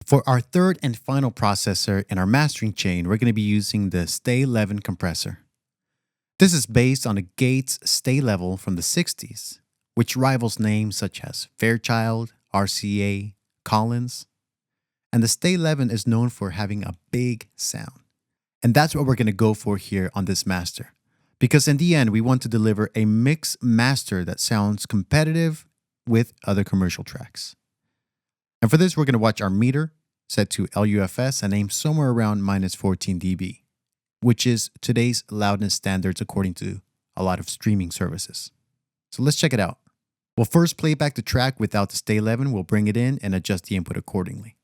For our third and final processor in our mastering chain, we're going to be using the Stay-Levin compressor. This is based on a Gates Stay-Level from the 60s, which rivals names such as Fairchild, RCA, Collins. And the Stay-Levin is known for having a big sound. And that's what we're going to go for here on this master. Because in the end, we want to deliver a mix master that sounds competitive with other commercial tracks. And for this, we're going to watch our meter set to LUFS and aim somewhere around minus 14 dB, which is today's loudness standards according to a lot of streaming services. So let's check it out. We'll first play back the track without the Stay-Levin. We'll bring it in and adjust the input accordingly.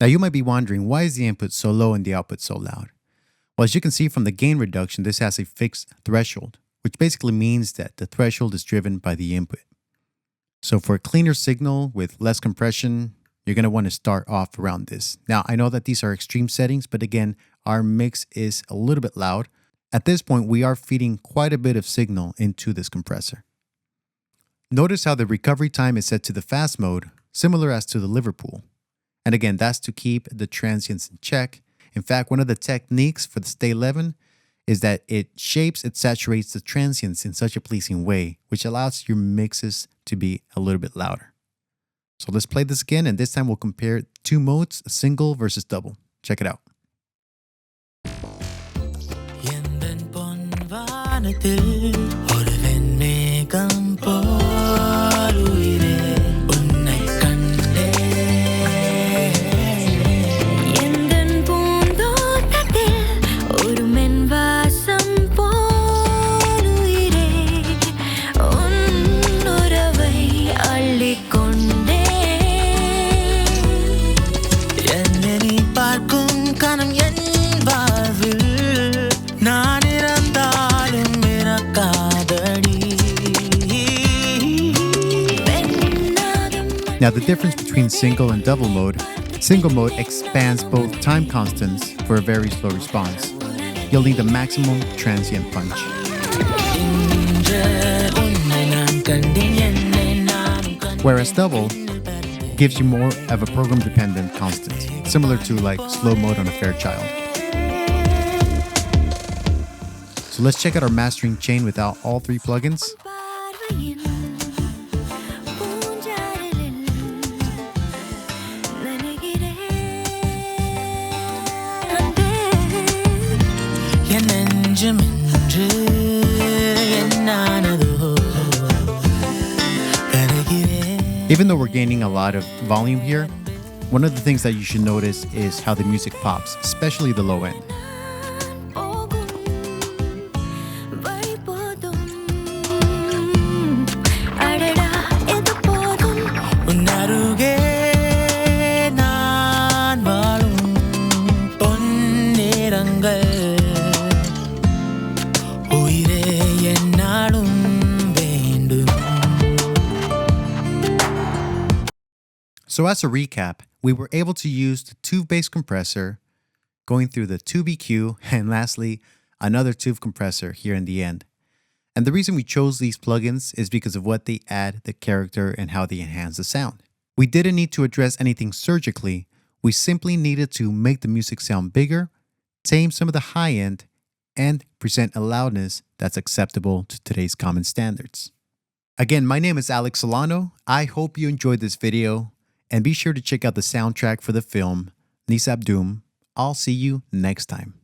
Now you might be wondering, why is the input so low and the output so loud? Well, as you can see from the gain reduction, this has a fixed threshold, which basically means that the threshold is driven by the input. So for a cleaner signal with less compression, you're going to want to start off around this. Now, I know that these are extreme settings, but again, our mix is a little bit loud. At this point, we are feeding quite a bit of signal into this compressor. Notice how the recovery time is set to the fast mode, similar as to the Liverpool. And again, that's to keep the transients in check. In fact, one of the techniques for the Stay-Levin is that it shapes, it saturates the transients in such a pleasing way, which allows your mixes to be a little bit louder. So let's play this again, and this time we'll compare two modes, single versus double. Check it out. Now the difference between single and double mode, single mode expands both time constants for a very slow response, yielding the maximum transient punch. Whereas double gives you more of a program-dependent constant, similar to like slow mode on a Fairchild. So let's check out our mastering chain without all three plugins. Even though we're gaining a lot of volume here, one of the things that you should notice is how the music pops, especially the low end. So as a recap, we were able to use the tube bass compressor, going through the tube EQ, and lastly, another tube compressor here in the end. And the reason we chose these plugins is because of what they add, the character, and how they enhance the sound. We didn't need to address anything surgically, we simply needed to make the music sound bigger, tame some of the high end, and present a loudness that's acceptable to today's common standards. Again, my name is Alex Solano. I hope you enjoyed this video. And be sure to check out the soundtrack for the film, Nisab Doom. I'll see you next time.